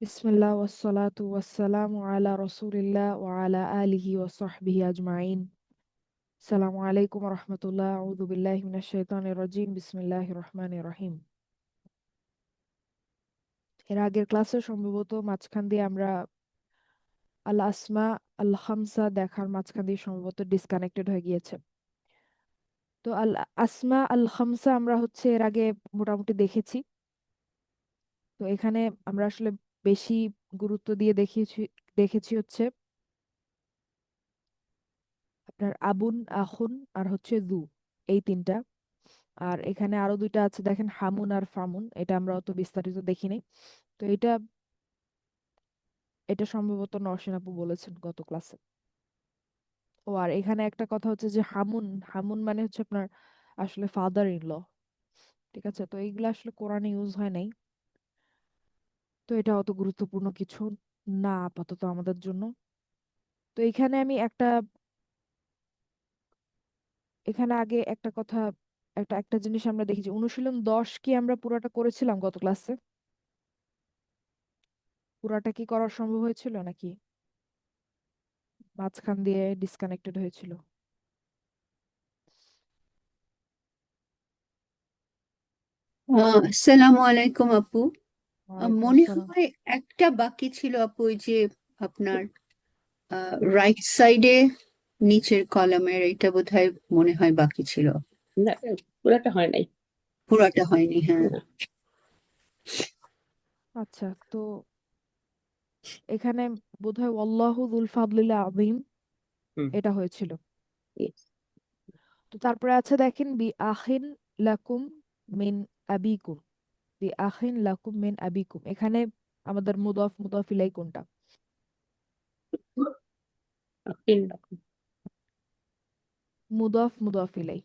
বিসমিল্লাহ ওয়াসসালাতু ওয়াসসালামু আলা রাসূলিল্লাহ ওয়া আলা আলিহি ওয়া সাহবিহি আজমাইন। আসসালামু আলাইকুম ওয়া রাহমাতুল্লাহ। আউযু বিল্লাহি মিনাশ শাইতানির রাজিম। বিসমিল্লাহির রহমানির রহিম। এর আগের ক্লাসে সম্ভবত মাঝখান দিয়ে আমরা আল আসমা আল খামসা দেখার মাঝখান দিয়ে সম্ভবত ডিসকানেক্টেড হয়ে গিয়েছে। তো আল আসমা আল খামসা আমরা হচ্ছে এর আগে মোটামুটি দেখেছি। তো এখানে আমরা আসলে বেশি গুরুত্ব দিয়ে দেখেছি হচ্ছে আপনার আবুন, আখুন আর হচ্ছে জু, এই তিনটা। আর এখানে আরো দুইটা আছে দেখেন, হামুন আর ফামুন। এটা আমরা অত বিস্তারিত দেখিনি। তো এটা এটা সম্ভবত নরসিন আপু বলেছেন গত ক্লাসে। ও আর এখানে একটা কথা হচ্ছে যে হামুন, হামুন মানে হচ্ছে আপনার আসলে ফাদার ইন ল। ঠিক আছে, তো এইগুলো আসলে কোরআনে ইউজ হয় নাই। তো এটা অত গুরুত্বপূর্ণ কিছু না আপাতত আমাদের জন্য। তো এখানে আমি এখানে আগে একটা কথা, একটা একটা জিনিস আমরা দেখেছি, অনুশীলন 10 কি আমরা পুরাটা করেছিলাম গত ক্লাসে? পুরাটা কি করা সম্ভব হয়েছিল নাকি মাঝখান দিয়ে ডিসকানেক্টেড হয়েছিল? আসসালামু আলাইকুম আপু। ওয়ালাইকুম মনে আসসালাম। হয় একটা বাকি ছিল আপু, ওই যে আপনার রাইট সাইডে নিচের কলামের, এটা বোধহয় মনে হয় বাকি ছিল। না, পুরাটা হয় নাই। পুরাটা হয়নি, হ্যাঁ। না। আচ্ছা, তো এখানে বোধহয় আল্লাহু যুল ফাদলিল আযীম হুম। এটা হয়েছিল। Yes. তো তারপরে আছে দেখেন, বি আখিন লাকুম মিন আবিকুম। বি আখিন লাকুম মিন আবিকুম, এখানে আমাদের মুদাফ মুদাফ ইলাই কোনটা? তিন রকম। মুদাফ মুদাফ ইলাই।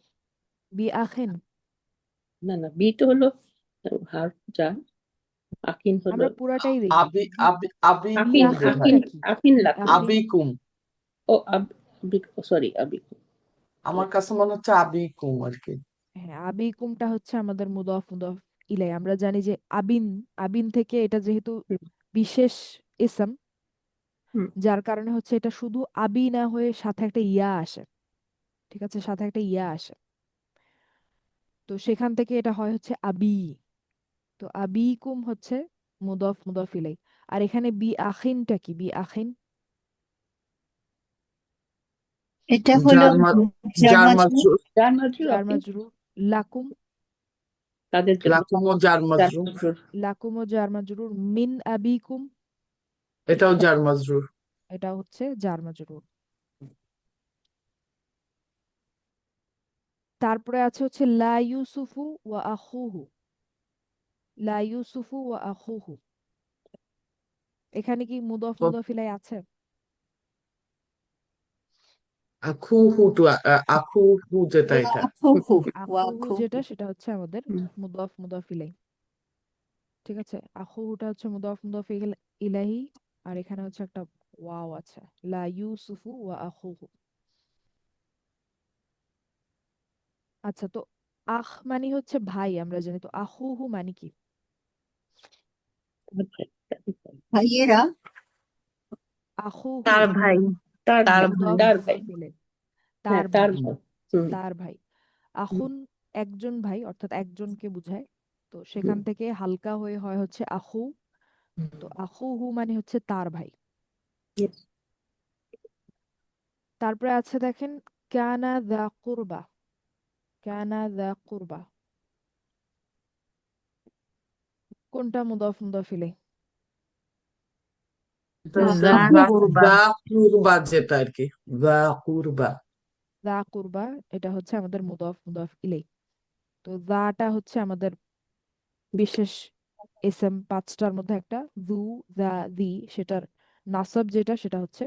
বি আখিন, না না, বি তো হলো হার্ফ যা, আকিন হলো আমরা পুরাটাই দেখি। আবি আবি বি আকিন আবিকুম বোধহয়। আকিন আখিনটা কি? আকিন বি লাকুম। আখিন, আবিকুম, ও সরি আবিকুম। আমার কাছে মনে হচ্ছে আবিকুম আর কি। হ্যাঁ আবিকুমটা হচ্ছে আমাদের মুদাফ মুদাফ ইলাই। আমরা জানি যে আবিন, আবিন থেকে এটা যেহেতু হুম, বিশেষ ইসম, হুম। যার কারণে হচ্ছে এটা শুধু আবি না হয়ে সাথে একটা ইয়া আসে। ঠিক আছে, সাথে একটা ইয়া আসে। তো সেখান থেকে এটা হয় হচ্ছে আবি। তো আবিকুম হচ্ছে মুদফ মুদফ ইলাই। আর এখানে বি আখিনটা কি? বি আখিন, এটা হলো যার মা জার যার মাজরুর। মাজরুর, যার মাজরুর জার আকিন মাজরুর। লাকুম, তাদের জন্য। লাকুম ও যার যার মাজরুর, মাজরুর। লাকুম ও জার মাজরুর। মিন আবিকুম, এটাও যার মাজরুর। এটা হচ্ছে জার মাজরুর। তারপরে আছে হচ্ছে লা ইউসুফু ওয়া আখুহু। লা ইউসুফু ওয়া আখুহু, এখানে কি মুদফ তো মুদফ ইলাই আছে? আখু হু টু আখু হু যেটা ওয়া এটা। আখুহু, ওয়া আখুহু আখুহু। যেটা, সেটা হচ্ছে আমাদের হুম। মুদফ মুদফ ইলাই। ঠিক আছে, আখুহুটা হচ্ছে মুদফ মুদফ ইলাহি। আর এখানে হচ্ছে একটা ওয়াও আছে, লা ইউসুফু ওয়া আখুহু। আচ্ছা, তো আখ মানে হচ্ছে ভাই, আমরা জানি। তো আখুহু মানে কি? ভাইয়েরা। আখুহু তার ভাই তার তার ভাই, ভাই মুদফ তার ভাই। মুদফ ইলাই। হ্যাঁ, তার তার ভাই, ভাই। হুম, তার ভাই। হুম, আখুন একজন ভাই, অর্থাৎ একজনকে বুঝায়। তো হুম। সেখান থেকে হালকা হয়ে হয় হচ্ছে আখু। তো আখুহু মানে হচ্ছে তার ভাই। Yes. তারপরে আছে দেখেন, কানা দা কুরবা। কানা দা কুরবা, কোনটা মুদফ মুদফ ইলাই? যা দা কুরবা দা কুরবা যেটা আর কি, দা কুরবা। দা কুরবা, এটা হচ্ছে আমাদের মুদফ মুদফ ইলাই। তো দাটা হচ্ছে আমাদের বিশেষ এসএম পাঁচটার মধ্যে একটা। দু, দা, দি, সেটার নাসব যেটা সেটা হচ্ছে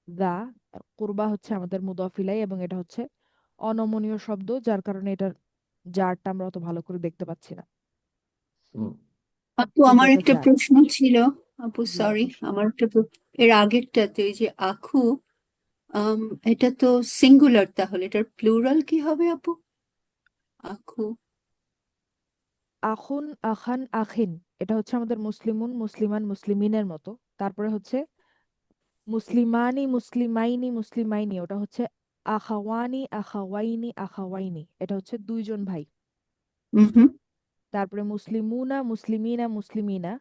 দা। আর কুরবা হচ্ছে আমাদের মুদফ ইলাই, এবং এটা হচ্ছে অনমনীয় শব্দ, যার কারণে এটার জারটা আমরা অত ভালো করে দেখতে পাচ্ছি না, হুম। আপু, কিন্তু আমার এটা একটা জার। প্রশ্ন ছিল। আপু জি সরি, অবশ্যই। আমার একটা এর আগেরটাতে ওই যে আখু, আম, এটা তো সিঙ্গুলার, তাহলে এটার প্লুরাল কি হবে আপু? আখু। আখুন, আখান, আখিন, এটা হচ্ছে আমাদের মুসলিমুন মুসলিমান মুসলিমিনের মতো। তারপরে হচ্ছে মুসলিমানি মুসলিমাইনি মুসলিমাইনি, ওটা হচ্ছে আখাওয়ানি আখাওয়াইনি আখাওয়াইনি, এটা হচ্ছে দুইজন ভাই। হুম। তারপরে মুসলিমুনা মুসলিমিনা মুসলিমিনা,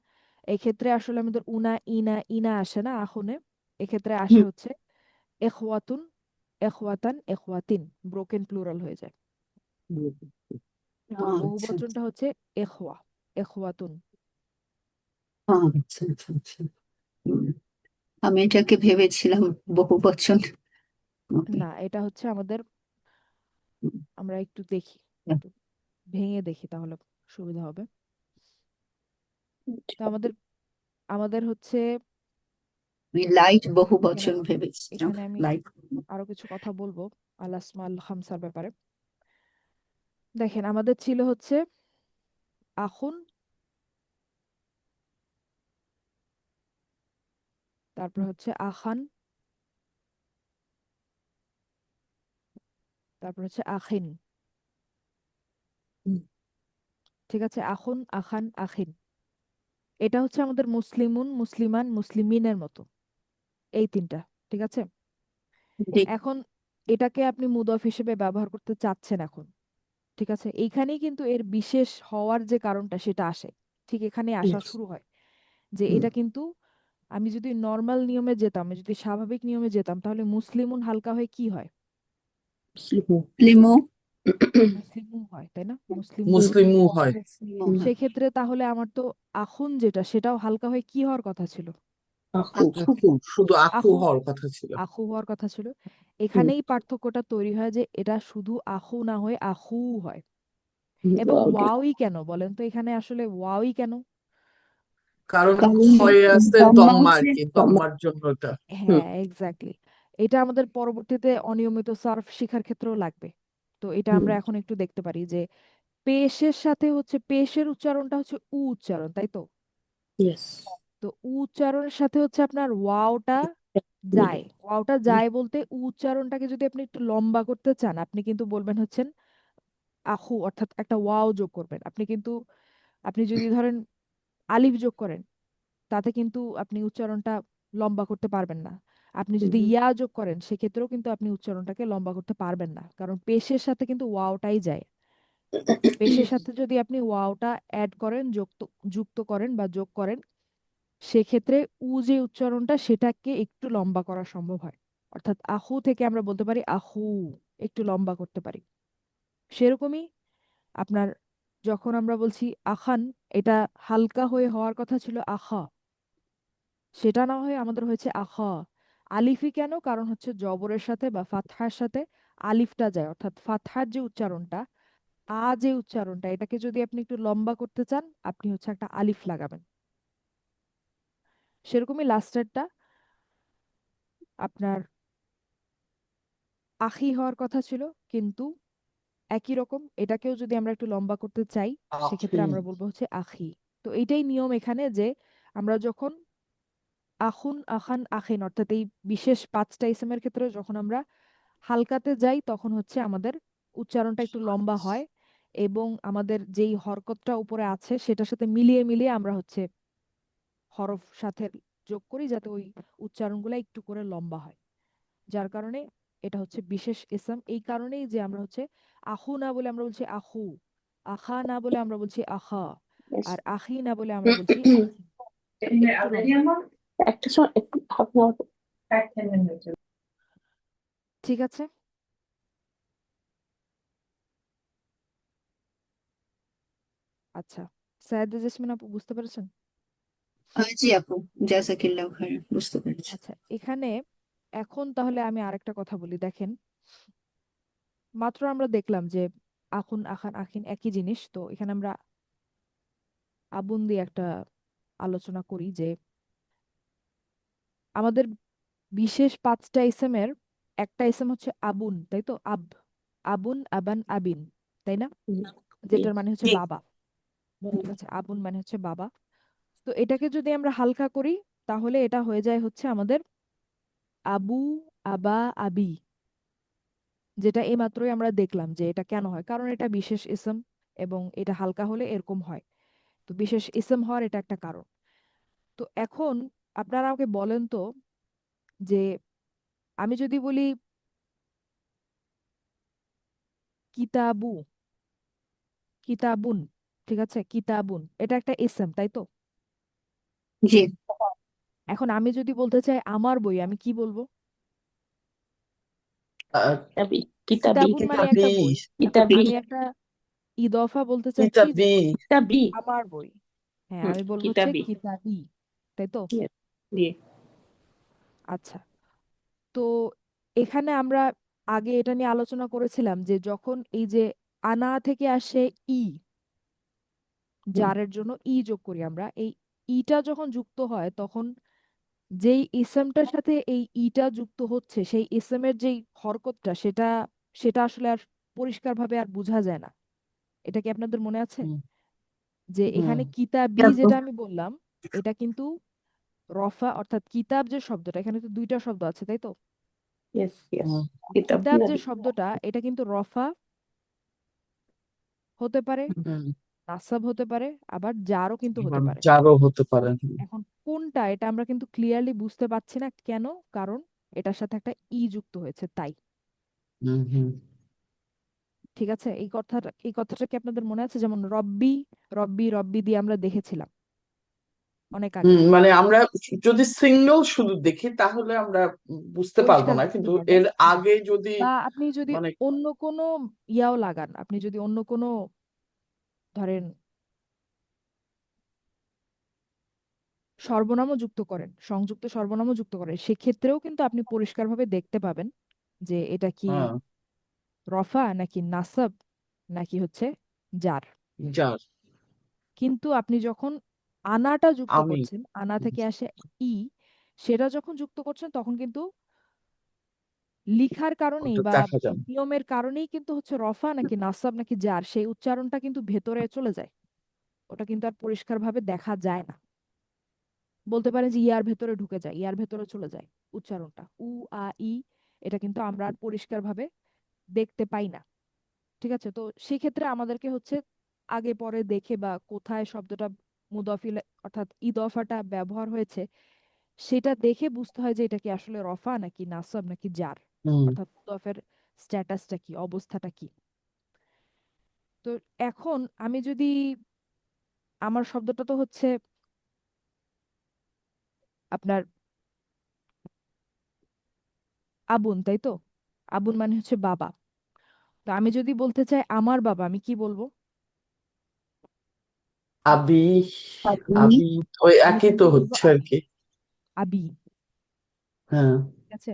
এক্ষেত্রে আসলে আমাদের উনা ইনা ইনা আসে না আখনে, এক্ষেত্রে আসে হুম। হচ্ছে এখওয়াতুন এখওয়াতান এখওয়াতিন, ব্রোকেন প্লুরাল হয়ে যায়। তো বহু আচ্ছা বচনটা হচ্ছে এখওয়া এখওয়াতুন। আচ্ছা আচ্ছা আচ্ছা। হুম। আমি এটাকে ভেবেছিলাম বহু বচন। ওকে। না, এটা হচ্ছে আমাদের, আমরা একটু দেখি, একটু ভেঙে দেখি তাহলে সুবিধা হবে। তো আমাদের আমাদের হচ্ছে আমি লাইট বহু এখানে বচন ভেবেছিলাম। এখানে আমি লাইট। আরো কিছু কথা বলবো আল আসমাল খামসার ব্যাপারে। দেখেন, আমাদের ছিল হচ্ছে আখুন, তারপর হচ্ছে আখান, তারপর হচ্ছে আখিন। ঠিক আছে, আখুন আখান আখিন, এটা হচ্ছে আমাদের মুসলিমুন মুসলিমান মুসলিমিনের মতো, এই তিনটা। ঠিক আছে, জি। এখন এটাকে আপনি মুদফ হিসেবে ব্যবহার করতে চাচ্ছেন এখন। ঠিক আছে, এইখানেই কিন্তু এর বিশেষ হওয়ার যে কারণটা সেটা আসে, ঠিক এখানে আসা শুরু হয়। যে এটা কিন্তু আমি যদি নর্মাল নিয়মে যেতাম, আমি যদি স্বাভাবিক নিয়মে যেতাম, তাহলে মুসলিমুন হালকা হয়ে কি হয়? লিমো। মুসলিমু হয়, তাই না? মুসলিমু হয়। মুসলিমও হয়। লিমো, হ্যাঁ। সেক্ষেত্রে তাহলে আমার তো আখুন যেটা, সেটাও হালকা হয়ে কি হওয়ার কথা ছিল? আখু আখু। শুধু আখু আখু, হওয়ার কথা ছিল। আখু হওয়ার কথা ছিল। এখানেই পার্থক্যটা তৈরি হয় যে এটা শুধু আখু না হয়ে আখু হয়। এবং ওয়াওই কেন বলেন তো, এখানে আসলে ওয়াওই কেন? কারণ কারণ হয়ে আছে দম্মা দম্মা আর আছে। কি, দম্মার জন্য এটা। হ্যাঁ, এক্স্যাক্টলি। এটা আমাদের পরবর্তীতে অনিয়মিত সার্ফ শিখার ক্ষেত্রেও লাগবে। তো এটা আমরা এখন একটু দেখতে পারি যে পেশের সাথে হচ্ছে, পেশের উচ্চারণটা হচ্ছে উ উচ্চারণ, তাই তো? ইয়েস। তো উ উচ্চারণের সাথে হচ্ছে আপনার ওয়াওটা যায়। ওয়াওটা যায় বলতে উ উচ্চারণটাকে যদি আপনি একটু লম্বা করতে চান, আপনি কিন্তু বলবেন হচ্ছেন আখু, অর্থাৎ একটা ওয়াও যোগ করবেন। আপনি কিন্তু, আপনি যদি ধরেন আলিফ যোগ করেন, তাতে কিন্তু আপনি উচ্চারণটা লম্বা করতে পারবেন না। আপনি যদি ইয়া যোগ করেন, সেক্ষেত্রেও কিন্তু আপনি উচ্চারণটাকে লম্বা করতে পারবেন না, কারণ পেশের সাথে কিন্তু ওয়াওটাই যায়। পেশের সাথে যদি আপনি ওয়াওটা অ্যাড করেন, যুক্ত যুক্ত করেন বা যোগ করেন, সেক্ষেত্রে উ যে উচ্চারণটা সেটাকে একটু লম্বা করা সম্ভব হয়। অর্থাৎ আহু থেকে আমরা বলতে পারি আহু, একটু লম্বা করতে পারি। সেরকমই আপনার, যখন আমরা বলছি আখান, এটা হালকা হয়ে হওয়ার কথা ছিল আখা, সেটা না হয়ে আমাদের হয়েছে আখা। আলিফি কেন? কারণ হচ্ছে জবরের সাথে বা ফাতহার সাথে আলিফটা যায়, অর্থাৎ ফাতহার যে উচ্চারণটা, যে উচ্চারণটা, এটাকে যদি আপনি একটু লম্বা করতে চান, আপনি হচ্ছে একটা আলিফ লাগাবেন। সেরকমই লাস্টেরটা আপনার আখি হওয়ার কথা ছিল, কিন্তু একই রকম এটাকেও যদি আমরা একটু লম্বা করতে চাই, সেক্ষেত্রে আমরা বলবো হচ্ছে আখি। তো এইটাই নিয়ম এখানে, যে আমরা যখন আখুন আখান আখিন, অর্থাৎ এই বিশেষ পাঁচটা ইসেমের ক্ষেত্রে যখন আমরা হালকাতে যাই, তখন হচ্ছে আমাদের উচ্চারণটা একটু লম্বা হয়, এবং আমাদের যেই হরকতটা উপরে আছে সেটার সাথে মিলিয়ে মিলিয়ে আমরা হচ্ছে হরফ সাথে যোগ করি, যাতে ওই উচ্চারণগুলো একটু করে লম্বা হয়। যার কারণে এটা হচ্ছে বিশেষ ইসম। এই কারণেই যে আমরা হচ্ছে আহু না বলে আমরা বলছি আহু, আখা না বলে আমরা বলছি আখা, আর আখি না বলে আমরা বলছি আখি, একটু লম্বা। একটা সময় একটু ভাবনা। ঠিক আছে, আচ্ছা। সায়েদা জেসমিন আপু, বুঝতে পেরেছেন? জি আপু, জাজাকিল্লাহ খাইর, বুঝতে পেরেছি। আচ্ছা, এখানে এখন তাহলে আমি আরেকটা কথা বলি। দেখেন, মাত্র আমরা দেখলাম যে আখুন আখান আখিন একই জিনিস। তো এখানে আমরা আবুন দিয়ে একটা আলোচনা করি যে আমাদের বিশেষ পাঁচটা ইসেমের একটা ইসেম হচ্ছে আবুন, তাই তো? আবুন আবান আবিন, তাই না? যেটার মানে হচ্ছে জি। বাবা। ঠিক আছে, আবুন মানে হচ্ছে বাবা। তো এটাকে যদি আমরা হালকা করি, তাহলে এটা হয়ে যায় হচ্ছে আমাদের আবু, আবা, আবি, যেটা এইমাত্রই আমরা দেখলাম যে এটা কেন হয়, কারণ এটা বিশেষ ইসম এবং এটা হালকা হলে এরকম হয়। তো বিশেষ ইসম হওয়ার এটা একটা কারণ। তো এখন আপনারা আমাকে বলেন তো যে আমি যদি বলি কিতাবু, কিতাবুন, ঠিক আছে, কিতাবুন এটা একটা ইসম, তাই তো? জি। এখন আমি যদি বলতে চাই আমার বই, আমি কি বলবো? আহ, কিতাবি কিতাবি কিতাবুন মানে কিতাবি একটা বই। এখন কিতাবি আমি একটা ইদফা বলতে চাচ্ছি যে কিতাবি কিতাবি আমার বই। হ্যাঁ, আমি বলবো হচ্ছে কিতাবি কিতাবি, তাই তো? Yes, দিয়ে আচ্ছা, তো এখানে আমরা আগে এটা নিয়ে আলোচনা করেছিলাম যে যখন এই যে আনা থেকে আসে ই, হুম, জারের জন্য ই যোগ করি আমরা, এই ইটা যখন যুক্ত হয় তখন যেই ইসেমটার সাথে এই ইটা যুক্ত হচ্ছে সেই ইসেমের যেই হরকতটা সেটা সেটা আসলে আর পরিষ্কারভাবে আর বোঝা যায় না। এটা কি আপনাদের মনে আছে হুম যে হুম এখানে কিতাবি যেটা আমি বললাম এটা কিন্তু রফা, অর্থাৎ কিতাব যে শব্দটা, এখানে তো দুইটা শব্দ আছে তাই তো? ইয়েস ইয়েস হুম কিতাব কিতাব যে নাবি শব্দটা এটা কিন্তু রফা হতে পারে, হুম নাসাব হতে পারে, আবার জারও কিন্তু হতে আবার পারে। জারও হতে পারে। এখন কোনটা এটা আমরা কিন্তু ক্লিয়ারলি বুঝতে পারছি না, কেন? কারণ এটার সাথে একটা ই যুক্ত হয়েছে তাই। হুম ঠিক আছে, এই কথাটা কি আপনাদের মনে আছে? যেমন রব্বি, রব্বি রব্বি দিয়ে আমরা দেখেছিলাম অনেক আগে। মানে আমরা যদি সিঙ্গেল শুধু দেখি তাহলে আমরা বুঝতে পারবো পরিষ্কার না, বুঝতে কিন্তু পারবেন, এর হ্যাঁ। আগে যদি বা আপনি যদি মানে অন্য কোনো ইয়াও লাগান, আপনি যদি অন্য কোনো ধরেন সর্বনামও যুক্ত করেন, সংযুক্ত সর্বনামও যুক্ত করেন, সেক্ষেত্রেও কিন্তু আপনি পরিষ্কারভাবে দেখতে পাবেন যে এটা কি হ্যাঁ রফা নাকি নাসাব নাকি হচ্ছে জার। যার কিন্তু আপনি যখন আনাটা যুক্ত আমি করছেন, আনা থেকে আসে ই, সেটা যখন যুক্ত করছেন তখন কিন্তু লিখার কারণেই ওটা বা দেখা যাবে। নিয়মের কারণেই কিন্তু হচ্ছে রফা নাকি নাসাব নাকি জার সেই উচ্চারণটা কিন্তু ভেতরে চলে যায়। ওটা কিন্তু আর পরিষ্কারভাবে দেখা যায় না। বলতে পারেন যে ইয়ার ভেতরে ঢুকে যায়, ইয়ার ভেতরে চলে যায় উচ্চারণটা, উ আ ই, এটা কিন্তু আমরা আর পরিষ্কারভাবে দেখতে পাই না। ঠিক আছে, তো সেক্ষেত্রে আমাদেরকে হচ্ছে আগে পরে দেখে বা কোথায় শব্দটা মুদাফিল অর্থাৎ ইদফাটা ব্যবহার হয়েছে সেটা দেখে বুঝতে হয় যে এটা কি আসলে রফা নাকি নাসব নাকি জার, হুম অর্থাৎ মুদাফের স্ট্যাটাসটা কি, অবস্থাটা কি। তো এখন আমি যদি আমার শব্দটা তো হচ্ছে আপনার আবুন, তাই তো? আবুন মানে হচ্ছে বাবা। তো আমি যদি বলতে চাই আমার বাবা, আমি কি বলবো? আবি আপনি আবি ওই আমি একই কিন্তু তো বলবো হচ্ছে আর আবি, কি। আবি। হ্যাঁ ঠিক আছে,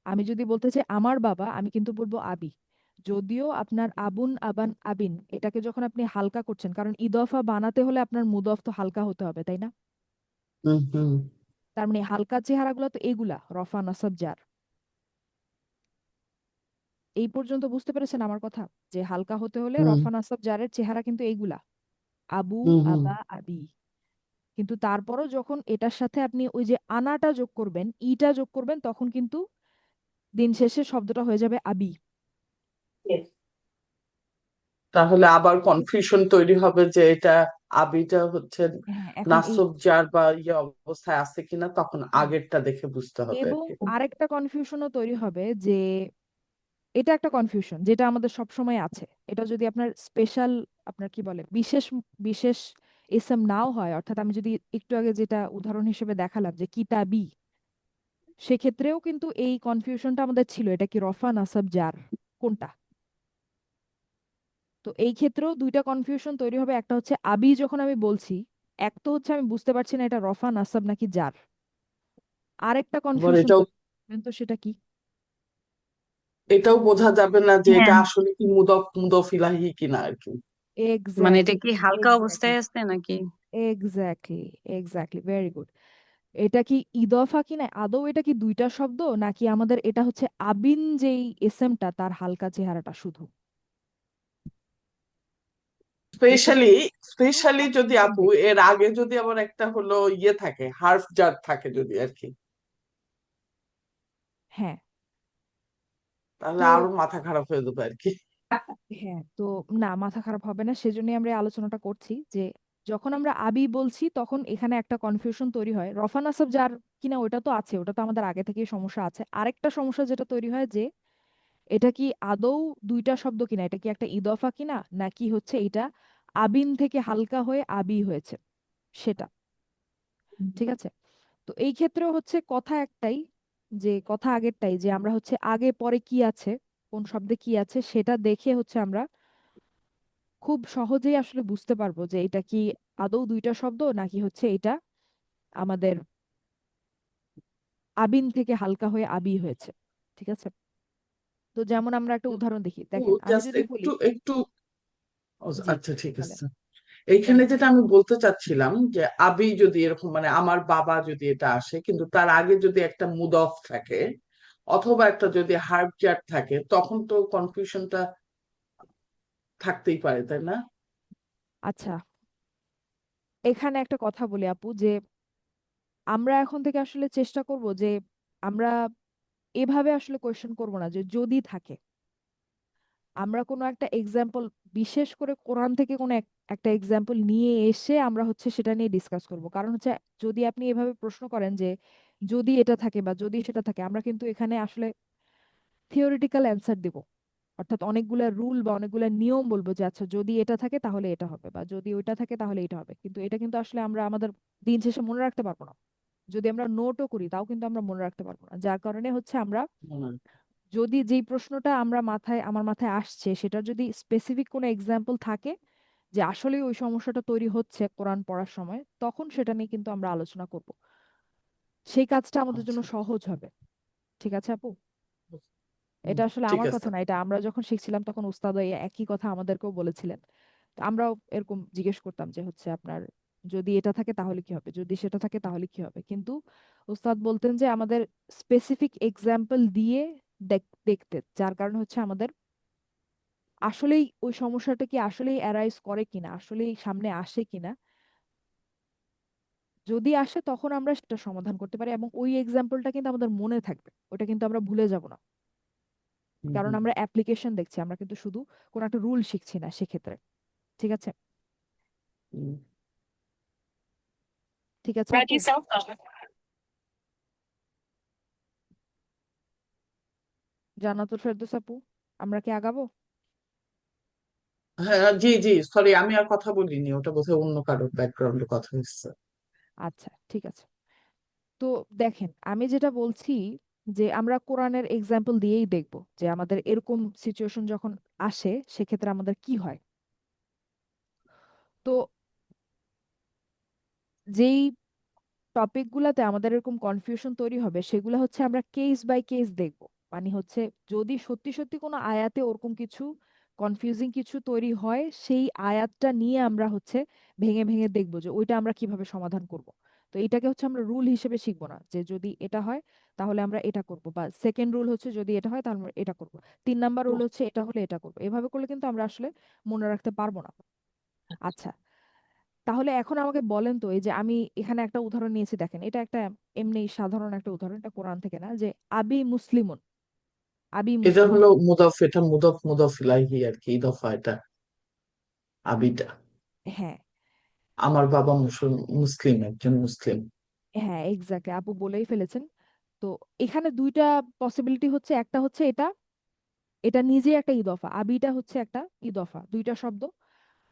আমি যদি বলতে চাই আমার বাবা আমি কিন্তু বলবো আবি। যদিও আপনার আবুন আবান আবিন এটাকে যখন আপনি হালকা করছেন, কারণ ইদফা বানাতে হলে আপনার মুদফ তো হালকা হতে হবে, তাই না? হুম তার মানে হালকা চেহারাগুলো তো এগুলা রফা নাসাব জার। এই পর্যন্ত বুঝতে পেরেছেন আমার কথা? যে হালকা হতে হলে হুম রফা নাসাব জারের চেহারা কিন্তু এইগুলা, আবু হুম আবা আবি। কিন্তু তারপরও যখন এটার সাথে আপনি ওই যে আনাটা যোগ করবেন, ইটা যোগ করবেন, তখন কিন্তু দিন শেষে শব্দটা হয়ে যাবে আবি। Yes. তাহলে আবার কনফিউশন তৈরি হবে যে এটা আবিটা হচ্ছে হ্যাঁ, এখন এই নাসব জার বা ইয়ে অবস্থায় আছে কিনা, তখন আগেরটা দেখে বুঝতে হবে আর এবং কি। আরেকটা কনফিউশনও তৈরি হবে যে এটা একটা কনফিউশন যেটা আমাদের সব সময় আছে। এটা যদি আপনার স্পেশাল, আপনার কি বলে, বিশেষ বিশেষ ইসম নাও হয়, অর্থাৎ আমি যদি একটু আগে যেটা উদাহরণ হিসেবে দেখালাম যে কিতাবি, সেক্ষেত্রেও কিন্তু এই কনফিউশনটা আমাদের ছিল, এটা কি রফা নাসাব জার কোনটা। তো এই ক্ষেত্রেও দুইটা কনফিউশন তৈরি হবে। একটা হচ্ছে আবি যখন আমি বলছি, এক তো হচ্ছে আমি বুঝতে পারছি না এটা রফা নাসাব নাকি জার। আরেকটা আবার কনফিউশন এটাও তৈরি হবে, তো সেটা কি? এটাও বোঝা যাবে না যে এটা হ্যাঁ, আসলে কি মুদফ ইলাহি কিনা আর কি। মানে এটা এক্স্যাক্টলি, কি হালকা এক্স্যাক্টলি, অবস্থায় আছে নাকি? Exactly, exactly, very good. এটা কি ইদফা কি না, আদৌ এটা কি দুইটা শব্দ, নাকি আমাদের এটা হচ্ছে আবিন যেই এসএমটা তার হালকা চেহারাটা শুধু? এটা স্পেশালি কিন্তু স্পেশালি যদি আপু ইন্ডিপেন্ডেন্ট। এর আগে যদি আবার একটা হলো ইয়ে থাকে, হার্ফ জার থাকে যদি আর কি, হ্যাঁ, তাহলে তো আরো মাথা খারাপ হয়ে যাবে আর কি। হ্যাঁ, তো না, মাথা খারাপ হবে না, সেজন্যই আমরা এই আলোচনাটা করছি যে যখন আমরা আবি বলছি তখন এখানে একটা কনফিউশন তৈরি হয়, রফা নাসাব যার কিনা ওটা তো আছে, ওটা তো আমাদের আগে থেকেই সমস্যা আছে। আরেকটা সমস্যা যেটা তৈরি হয় যে এটা কি আদৌ দুইটা শব্দ কিনা, এটা কি একটা ইদফা কিনা, নাকি হচ্ছে এটা আবিন থেকে হালকা হয়ে আবি হয়েছে সেটা। ঠিক আছে, তো এই ক্ষেত্রেও হচ্ছে কথা একটাই, যে কথা আগেরটাই, যে আমরা হচ্ছে আগে পরে কি আছে, কোন শব্দে কি আছে সেটা দেখে হচ্ছে আমরা খুব সহজেই আসলে বুঝতে পারবো যে এটা কি আদৌ দুইটা শব্দ নাকি হচ্ছে এটা আমাদের আবিন থেকে হালকা হয়ে আবি হয়েছে। ঠিক আছে, তো যেমন আমরা একটা উদাহরণ দেখি, দেখেন আমি জাস্ট যদি বলি, একটু একটু জি আচ্ছা ঠিক বলেন আছে। এইখানে বলেন। যেটা আমি বলতে চাচ্ছিলাম যে আবি যদি এরকম মানে আমার বাবা যদি এটা আসে কিন্তু তার আগে যদি একটা মুদফ থাকে অথবা একটা যদি হার্ব জ্যার থাকে তখন তো কনফিউশনটা থাকতেই পারে তাই না? আচ্ছা, এখানে একটা কথা বলি আপু, যে আমরা এখন থেকে আসলে চেষ্টা করব যে আমরা এভাবে আসলে কোয়েশ্চেন করব না যে যদি থাকে, আমরা কোনো একটা এক্সাম্পল, বিশেষ করে কোরআন থেকে কোনো একটা এক্সাম্পল নিয়ে এসে আমরা হচ্ছে সেটা নিয়ে ডিসকাস করব। কারণ হচ্ছে যদি আপনি এভাবে প্রশ্ন করেন যে যদি এটা থাকে বা যদি সেটা থাকে, আমরা কিন্তু এখানে আসলে থিওরিটিক্যাল অ্যান্সার দিব, অর্থাৎ অনেকগুলা রুল বা অনেকগুলা নিয়ম বলবো যে আচ্ছা যদি এটা থাকে তাহলে এটা হবে, বা যদি ওইটা থাকে তাহলে এটা হবে, কিন্তু এটা কিন্তু আসলে আমরা আমাদের দিন শেষে মনে রাখতে পারবো না। যদি আমরা নোটও করি তাও কিন্তু আমরা মনে রাখতে পারবো না, যার কারণে হচ্ছে আমরা হুম, যদি যেই প্রশ্নটা আমার মাথায় আসছে সেটার যদি স্পেসিফিক কোনো এক্সাম্পল থাকে যে আসলে ওই সমস্যাটা তৈরি হচ্ছে কোরআন পড়ার সময়, তখন সেটা নিয়ে কিন্তু আমরা আলোচনা করব। সেই কাজটা আমাদের জন্য আচ্ছা সহজ হবে। ঠিক আছে আপু, হুম, এটা আসলে ঠিক আমার আছে। কথা না, এটা আমরা যখন শিখছিলাম তখন উস্তাদ এই একই কথা আমাদেরকেও বলেছিলেন। তো আমরাও এরকম জিজ্ঞেস করতাম যে হচ্ছে আপনার যদি এটা থাকে তাহলে কি হবে, যদি সেটা থাকে তাহলে কি হবে, কিন্তু উস্তাদ বলতেন যে আমাদের স্পেসিফিক এক্সাম্পল দিয়ে দেখতে, যার কারণে হচ্ছে আমাদের আসলেই ওই সমস্যাটা কি আসলেই অ্যারাইজ করে কিনা, আসলেই সামনে আসে কিনা। যদি আসে তখন আমরা সেটা সমাধান করতে পারি এবং ওই এক্সাম্পলটা কিন্তু আমাদের মনে থাকবে, ওটা কিন্তু আমরা ভুলে যাব না। হুম, কারণ হুম, আমরা অ্যাপ্লিকেশন দেখছি, আমরা কিন্তু শুধু কোনো একটা রুল শিখছি না সেক্ষেত্রে। ঠিক আছে, হুম। ঠিক আছে আপু, জান্নাতুল ফেরদৌস আপু, আমরা কি আগাবো? হ্যাঁ জি জি, সরি আমি আর কথা বলিনি, ওটা বোধহয় অন্য কারোর ব্যাকগ্রাউন্ডে কথা হচ্ছে। আচ্ছা ঠিক আছে, তো দেখেন আমি যেটা বলছি যে আমরা কোরআনের এক্সাম্পল দিয়েই দেখব যে আমাদের এরকম সিচুয়েশন যখন আসে সেক্ষেত্রে আমাদের কি হয়। তো যেই টপিকগুলোতে আমাদের এরকম কনফিউশন তৈরি হবে সেগুলো হচ্ছে আমরা কেস বাই কেস দেখব। মানে হচ্ছে যদি সত্যি সত্যি কোনো আয়াতে ওরকম কিছু কনফিউজিং কিছু তৈরি হয়, সেই আয়াতটা নিয়ে আমরা হচ্ছে ভেঙে ভেঙে দেখব যে ওইটা আমরা কিভাবে সমাধান করব। তো এটাকে হচ্ছে আমরা রুল হিসেবে শিখবো না যে যদি এটা হয় তাহলে আমরা এটা করব, বা সেকেন্ড রুল হচ্ছে যদি এটা হয় তাহলে আমরা এটা করব, 3 নাম্বার রুল হচ্ছে এটা হলে এটা করব। এভাবে করলে কিন্তু আমরা আসলে মনে রাখতে পারবো না। আচ্ছা, তাহলে এখন আমাকে বলেন তো, এই যে আমি এখানে একটা উদাহরণ নিয়েছি, দেখেন এটা একটা এমনি সাধারণ একটা উদাহরণ, এটা কোরআন থেকে না, যে আবি মুসলিমুন, আবি এটা মুসলিমুন। হলো মুদফ, এটা মুদফ ইলাইহি আর কি, ইদফা এটা আবিটা। হ্যাঁ, আমার বাবা মুসলিম, একজন মুসলিম। হ্যাঁ এক্স্যাক্টলি, আপু বলেই ফেলেছেন। তো এখানে দুইটা পসিবিলিটি হচ্ছে, একটা হচ্ছে এটা এটা নিজে একটা ইদফা, আবিটা হচ্ছে একটা ইদফা, দুইটা শব্দ।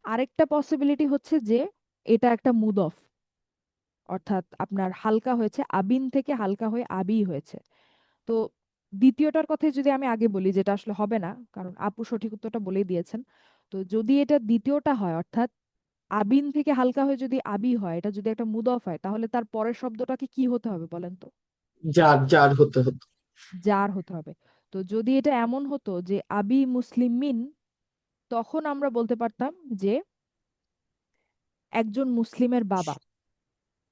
আরেকটা পসিবিলিটি হচ্ছে যে এটা একটা মুদফ, অর্থাৎ আপনার হালকা হয়েছে, আবিন থেকে হালকা হয়ে আবি হয়েছে। তো দ্বিতীয়টার কথাই যদি আমি আগে বলি, যেটা আসলে হবে না কারণ আপু সঠিক উত্তরটা বলেই দিয়েছেন। তো যদি এটা দ্বিতীয়টা হয়, অর্থাৎ আবিন থেকে হালকা হয়ে যদি আবি হয়, এটা যদি একটা মুদফ হয়, তাহলে তার পরের শব্দটাকে কি হতে হবে বলেন তো? যার যার হতে হতো। জার হতে হবে। তো যদি এটা এমন হতো যে আবি মুসলিমিন, তখন আমরা বলতে পারতাম যে একজন মুসলিমের বাবা।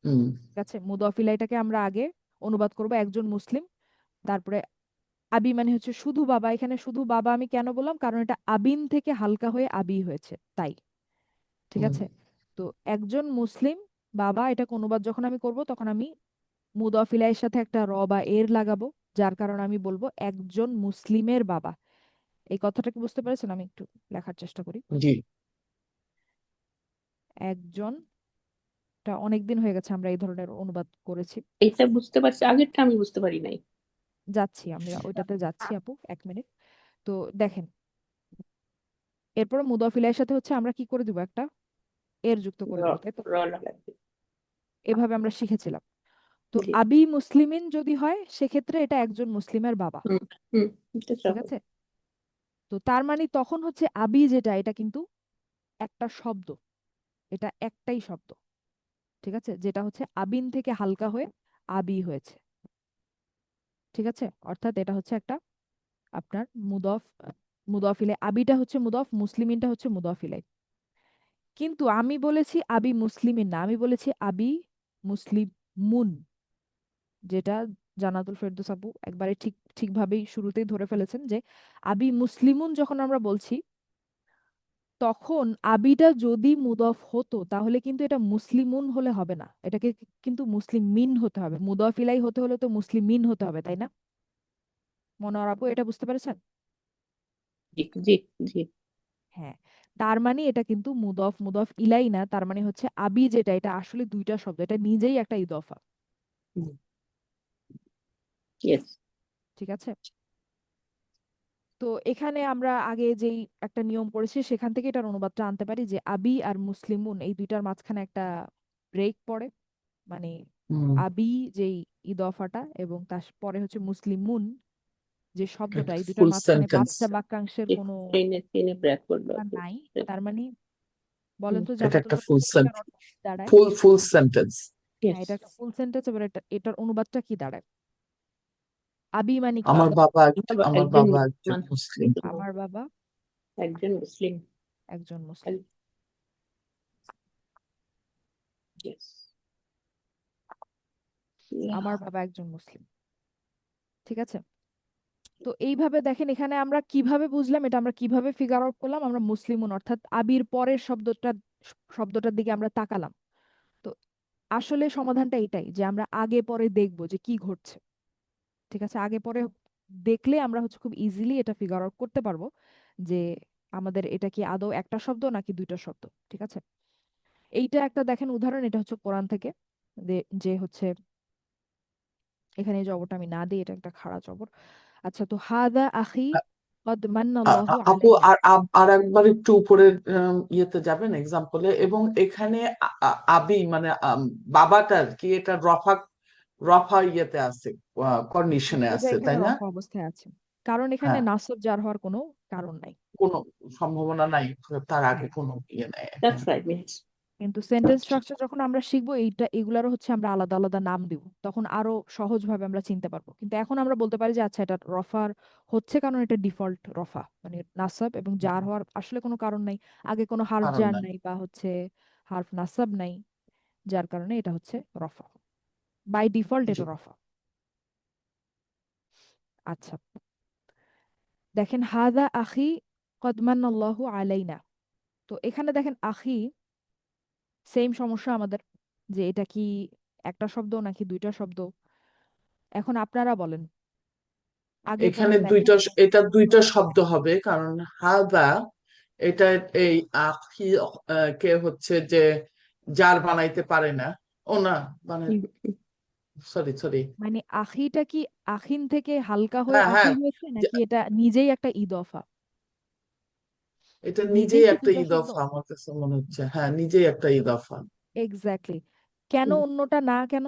হুম, ঠিক আছে, মুদফ ইলাইটাকে আমরা আগে অনুবাদ করব একজন মুসলিম, তারপরে আবি মানে হচ্ছে শুধু বাবা। এখানে শুধু বাবা আমি কেন বললাম, কারণ এটা আবিন থেকে হালকা হয়ে আবি হয়েছে তাই। ঠিক হুম, আছে, তো একজন মুসলিম বাবা, এটা অনুবাদ যখন আমি করব তখন আমি মুদাফিলাইয়ের সাথে একটা র বা এর লাগাবো, যার কারণে আমি বলবো একজন মুসলিমের বাবা। এই কথাটা কি বুঝতে পেরেছেন? আমি একটু লেখার চেষ্টা করি। জি। একজন এটা অনেকদিন হয়ে গেছে আমরা এই ধরনের অনুবাদ করেছি। এটা বুঝতে পারছি, আগেরটা আমি বুঝতে পারি নাই। যাচ্ছি, আমরা ওইটাতে যাচ্ছি আপু, 1 মিনিট। তো দেখেন, এরপরে মুদাফ ইলাইহির সাথে হচ্ছে আমরা কি করে দিব, একটা এর যুক্ত করে র দিব, তাই তো? র লাগাচ্ছি। এভাবে আমরা শিখেছিলাম। তো জি। আবি মুসলিমিন যদি হয় সেক্ষেত্রে এটা একজন মুসলিমের বাবা, হুম হুম, এটা ঠিক সহজ। আছে? তো তার মানে তখন হচ্ছে আবি যেটা, এটা কিন্তু একটা শব্দ, এটা একটাই শব্দ, ঠিক আছে, যেটা হচ্ছে আবিন থেকে হালকা হয়ে আবি হয়েছে, ঠিক আছে? অর্থাৎ এটা হচ্ছে একটা আপনার মুদফ ইলাই, আবিটা হচ্ছে মুদফ, মুসলিমিনটা হচ্ছে মুদফ ইলাই। কিন্তু আমি বলেছি আবি মুসলিমিন না, আমি বলেছি আবি মুসলিমুন, যেটা জান্নাতুল ফেরদৌস আপু একবারে ঠিকভাবেই শুরুতেই ধরে ফেলেছেন যে আবি মুসলিমুন যখন আমরা বলছি, তখন আবিটা যদি মুদফ হতো তাহলে কিন্তু এটা মুসলিমুন হলে হবে না, এটাকে কিন্তু মুসলিমিন হতে হবে। মুদফ ইলাই হতে হলে তো মুসলিমিন হতে হবে, তাই না মনোয়ার আপু? এটা বুঝতে পেরেছেন? জি জি জি। হ্যাঁ, তার মানে এটা কিন্তু মুদফ ইলাই না, তার মানে হচ্ছে আবি যেটা, এটা আসলে দুইটা শব্দ, এটা নিজেই একটা ইদফা, ইয়েস। ঠিক আছে? তো এখানে আমরা আগে যেই একটা নিয়ম পড়েছি সেখান থেকে এটার অনুবাদটা আনতে পারি যে আবি আর মুসলিমুন এই দুইটার মাঝখানে একটা ব্রেক পড়ে, মানে হুম, আবি যেই ইদফাটা এবং তার পরে হচ্ছে মুসলিমুন যে শব্দটা, একটা এই দুইটার ফুল মাঝখানে সেন্টেন্স। বাচ্চা বাক্যাংশের কোনো টেনে টেনে ব্রেক করলো আর একটু। নাই। Break. তার মানে বলেন হুম, তো এটা জান্নাতুল একটা ফুল ফেরদৌস, এটার অর্থ কি দাঁড়ায়? Full sentence. হ্যাঁ, ইয়েস। এটা একটা ফুল সেন্টেন্স, এবার এটার অনুবাদটা কি দাঁড়ায়? আবি মানে কি? আমার বাবা আমার একজন বাবা একজন মুসলমান, মুসলিম। আমার বাবা একজন মুসলিম। একজন মুসলিম। ইয়েস। আমার বাবা একজন মুসলিম, ঠিক আছে? তো এইভাবে দেখেন, এখানে আমরা কিভাবে বুঝলাম, এটা আমরা কিভাবে ফিগার আউট করলাম, আমরা মুসলিমুন অর্থাৎ আবির পরের শব্দটার দিকে আমরা তাকালাম। তো আসলে সমাধানটা এটাই যে আমরা আগে পরে দেখব যে কি ঘটছে, ঠিক আছে? আগে পরে দেখলে আমরা হচ্ছে খুব ইজিলি এটা ফিগার আউট করতে পারবো যে আমাদের এটা কি আদৌ একটা শব্দ নাকি দুইটা শব্দ, ঠিক আছে? এইটা একটা দেখেন উদাহরণ, এটা হচ্ছে কোরআন থেকে, যে হচ্ছে এখানে এই জবরটা আমি না দিই, এটা একটা খাড়া জবর। আচ্ছা, তো হাদা আখি কদ মান্নাল্লাহু আপু আলাইনা। আর একবার একটু উপরের ইয়েতে যাবেন এক্সাম্পলে, এবং এখানে আবি মানে বাবাটার কি এটা রফা রফা ইয়েতে আছে, কন্ডিশনে এটা আছে, এখানে তাই না? রফা অবস্থায় আছে, কারণ এখানে হ্যাঁ, নাসব জার হওয়ার কোনো কারণ নাই। কোনো সম্ভাবনা নাই, তার আগে হ্যাঁ, কোনো ইয়ে নাই। দ্যাটস হ্যাঁ, রাইট, ইয়েস। কিন্তু সেন্টেন্স স্ট্রাকচার যখন আমরা শিখবো এগুলারও হচ্ছে আমরা আলাদা আলাদা নাম দিব, তখন আরো সহজভাবে আমরা চিনতে পারবো। কিন্তু এখন আমরা বলতে পারি যে আচ্ছা এটা রফার হচ্ছে কারণ এটা ডিফল্ট রফা, মানে নাসাব এবং জার হওয়ার আসলে কোনো কারণ নাই, আগে কোনো হার্ফ কারণ জার নাই। নাই বা হচ্ছে হার্ফ নাসাব নাই, যার কারণে এটা হচ্ছে রফা, বাই ডিফল্ট জি। এটা রফা। আচ্ছা, দেখেন হাদা আখি কদ মান্নাল্লাহু আলাইনা। তো এখানে দেখেন আখি, সেম সমস্যা আমাদের, যে এটা কি একটা শব্দ নাকি দুইটা শব্দ? এখন আপনারা বলেন, আগে এখানে পরে দেখেন। এটা দুইটা শব্দ হবে, কারণ হাদা এটা এই আখি কে হচ্ছে যে জার বানাইতে পারে না। ও না, মানে সরি। মানে আখিটা কি আখিন থেকে হালকা হয়ে হ্যাঁ আখি হ্যাঁ, হয়েছে নাকি এটা নিজেই একটা ইদফা? এটা নিজেই নিজেই কি একটা দুইটা শব্দ? ইদফা আমার কাছে মনে হচ্ছে, হ্যাঁ নিজেই একটা ইদফা। এক্স্যাক্টলি। কেন অন্যটা না কেন?